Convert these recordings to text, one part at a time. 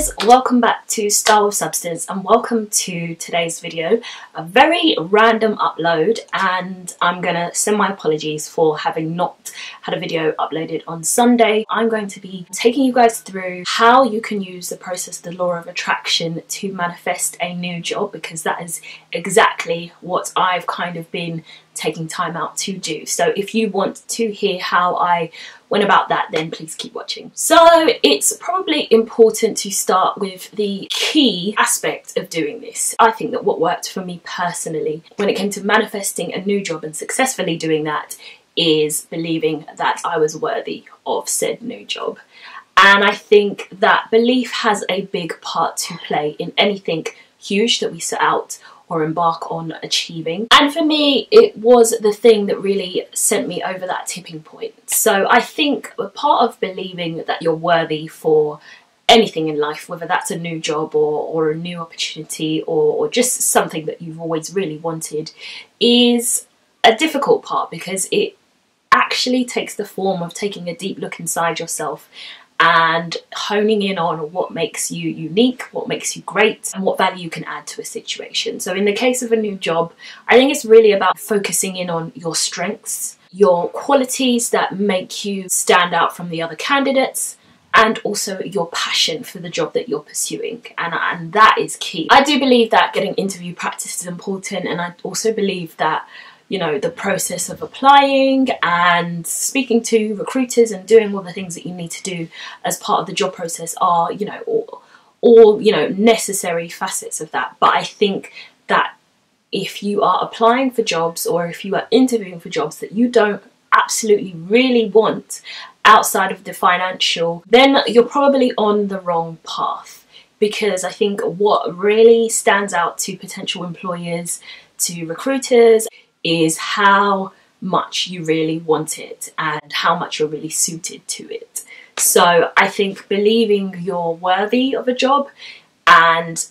guys, welcome back to Style with Substance and welcome to today's video. A very random upload, and I'm gonna send my apologies for having not had a video uploaded on Sunday. I'm going to be taking you guys through how you can use the process, the law of attraction, to manifest a new job, because that is exactly what I've kind of been taking time out to do. So if you want to hear how I went about that, then please keep watching. So it's probably important to start with the key aspect of doing this. I think that what worked for me personally when it came to manifesting a new job and successfully doing that is believing that I was worthy of said new job. And I think that belief has a big part to play in anything huge that we set out or embark on achieving. And for me, it was the thing that really sent me over that tipping point. So I think a part of believing that you're worthy for anything in life, whether that's a new job or a new opportunity or just something that you've always really wanted, is a difficult part, because it actually takes the form of taking a deep look inside yourself and honing in on what makes you unique, what makes you great, and what value you can add to a situation. So in the case of a new job, I think it's really about focusing in on your strengths, your qualities that make you stand out from the other candidates, and also your passion for the job that you're pursuing. And that is key. I do believe that getting interview practice is important, and I also believe that, you know, the process of applying and speaking to recruiters and doing all the things that you need to do as part of the job process are, you know, all you know, necessary facets of that. But I think that if you are applying for jobs, or if you are interviewing for jobs that you don't absolutely really want outside of the financial, then you're probably on the wrong path. Because I think what really stands out to potential employers, to recruiters, is how much you really want it and how much you're really suited to it. So I think believing you're worthy of a job and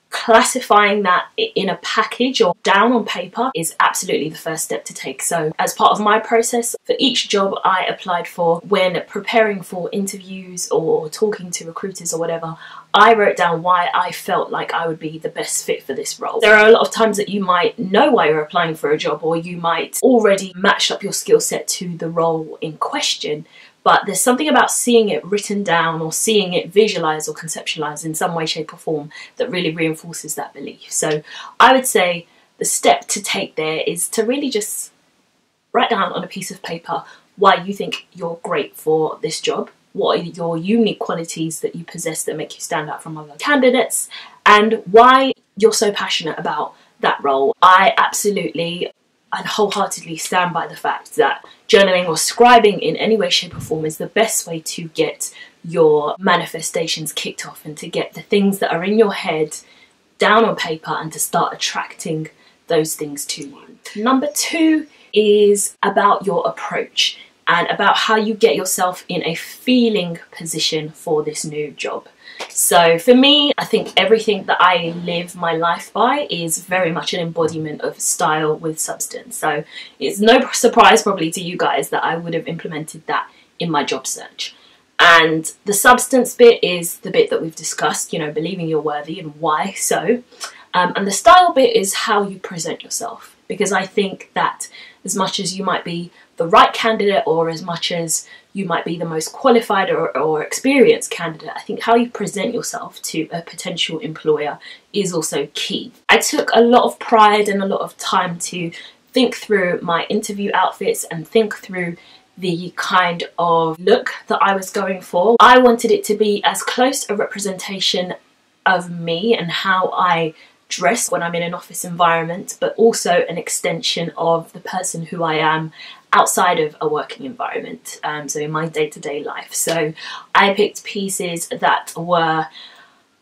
classifying that in a package or down on paper is absolutely the first step to take. So as part of my process, for each job I applied for, when preparing for interviews or talking to recruiters or whatever, I wrote down why I felt like I would be the best fit for this role. There are a lot of times that you might know why you're applying for a job, or you might already match up your skill set to the role in question. But there's something about seeing it written down, or seeing it visualized or conceptualized in some way, shape or form, that really reinforces that belief. So I would say the step to take there is to really just write down on a piece of paper why you think you're great for this job, what are your unique qualities that you possess that make you stand out from other candidates, and why you're so passionate about that role. I absolutely and wholeheartedly stand by the fact that journaling or scribing in any way, shape or form is the best way to get your manifestations kicked off, and to get the things that are in your head down on paper and to start attracting those things to you. Number 2 is about your approach and about how you get yourself in a feeling position for this new job. So for me, I think everything that I live my life by is very much an embodiment of style with substance. So it's no surprise probably to you guys that I would have implemented that in my job search. And the substance bit is the bit that we've discussed, you know, believing you're worthy and why so. And the style bit is how you present yourself. Because I think that as much as you might be the right candidate, or as much as you might be the most qualified or experienced candidate, I think how you present yourself to a potential employer is also key. I took a lot of pride and a lot of time to think through my interview outfits and think through the kind of look that I was going for. I wanted it to be as close a representation of me and how I dress when I'm in an office environment, but also an extension of the person who I am outside of a working environment, so in my day-to-day life. So I picked pieces that were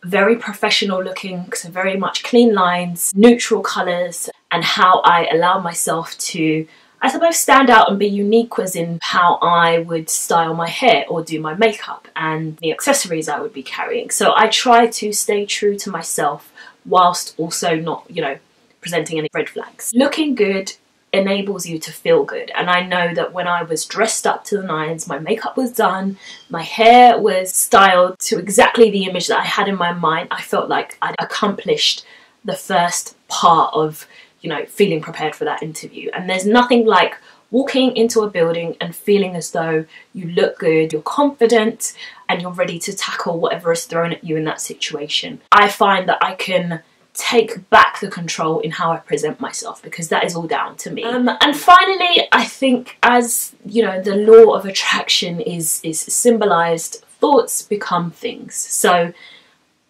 very professional looking, so very much clean lines, neutral colours, and how I allowed myself to, I suppose, stand out and be unique was in how I would style my hair or do my makeup and the accessories I would be carrying. So I try to stay true to myself whilst also not, you know, presenting any red flags. Looking good enables you to feel good. And I know that when I was dressed up to the nines, my makeup was done, my hair was styled to exactly the image that I had in my mind, I felt like I'd accomplished the first part of, you know, feeling prepared for that interview. And there's nothing like walking into a building and feeling as though you look good, you're confident, and you're ready to tackle whatever is thrown at you in that situation. I find that I can take back the control in how I present myself, because that is all down to me. And finally, I think, as you know, the law of attraction is symbolized, thoughts become things. So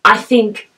I think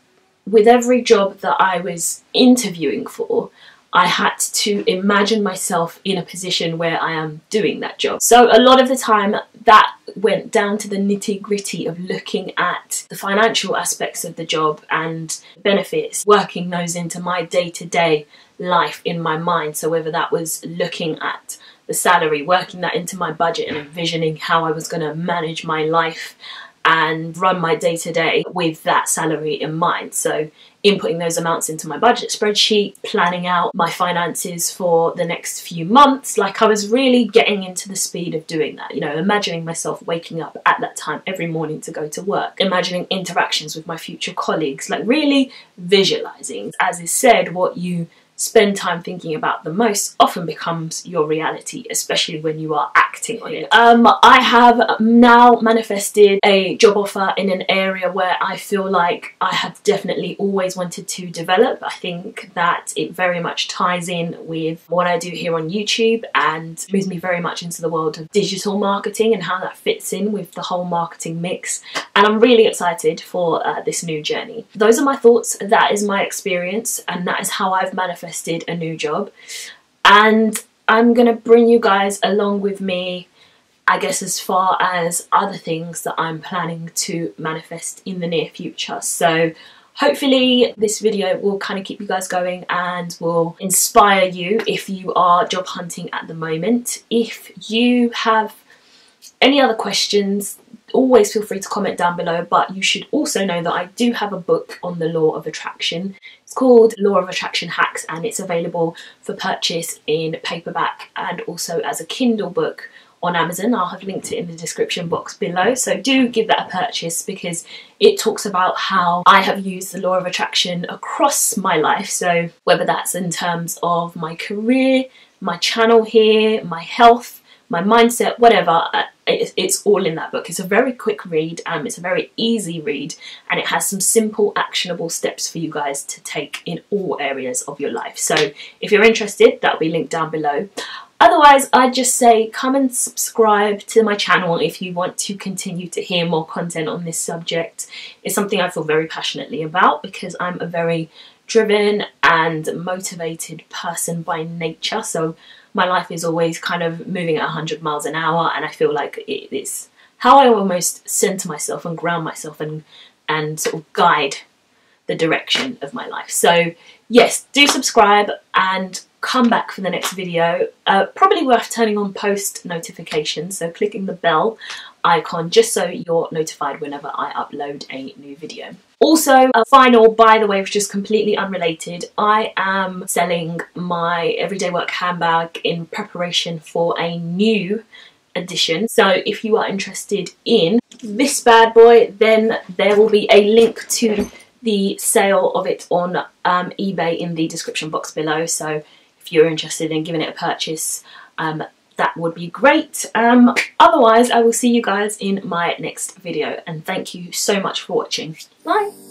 with every job that I was interviewing for, I had to imagine myself in a position where I am doing that job. So a lot of the time that went down to the nitty-gritty of looking at the financial aspects of the job and benefits, working those into my day-to-day life in my mind. So whether that was looking at the salary, working that into my budget and envisioning how I was going to manage my life and run my day-to-day with that salary in mind. So inputting those amounts into my budget spreadsheet, planning out my finances for the next few months. Like, I was really getting into the speed of doing that, you know, imagining myself waking up at that time every morning to go to work, imagining interactions with my future colleagues, like really visualizing. As is said, what you spend time thinking about the most often becomes your reality, especially when you are acting on it. I have now manifested a job offer in an area where I feel like I have definitely always wanted to develop. I think that it very much ties in with what I do here on YouTube and moves me very much into the world of digital marketing and how that fits in with the whole marketing mix. And I'm really excited for this new journey. Those are my thoughts, that is my experience, and that is how I've manifested a new job. And I'm gonna bring you guys along with me, I guess, as far as other things that I'm planning to manifest in the near future. So hopefully this video will kind of keep you guys going and will inspire you if you are job hunting at the moment. If you have any other questions, always feel free to comment down below, but you should also know that I do have a book on the law of attraction. It's called Law of Attraction Hacks, and it's available for purchase in paperback and also as a Kindle book on Amazon. I'll have linked it in the description box below, so do give that a purchase, because it talks about how I have used the law of attraction across my life. So whether that's in terms of my career, my channel here, my health, my mindset, whatever, it's all in that book. It's a very quick read, it's a very easy read, and it has some simple actionable steps for you guys to take in all areas of your life. So if you're interested, that'll be linked down below. Otherwise, I'd just say come and subscribe to my channel if you want to continue to hear more content on this subject. It's something I feel very passionately about, because I'm a very driven and motivated person by nature. So my life is always kind of moving at 100 miles an hour, and I feel like it's how I almost center myself and ground myself and sort of guide the direction of my life. So yes, do subscribe and come back for the next video. Probably worth turning on post notifications, so clicking the bell icon just so you're notified whenever I upload a new video. Also, a final, by the way, which is completely unrelated, I am selling my everyday work handbag in preparation for a new edition. So if you are interested in this bad boy, then there will be a link to the sale of it on eBay in the description box below. So if you're interested in giving it a purchase, that would be great. Otherwise, I will see you guys in my next video, and thank you so much for watching. Bye!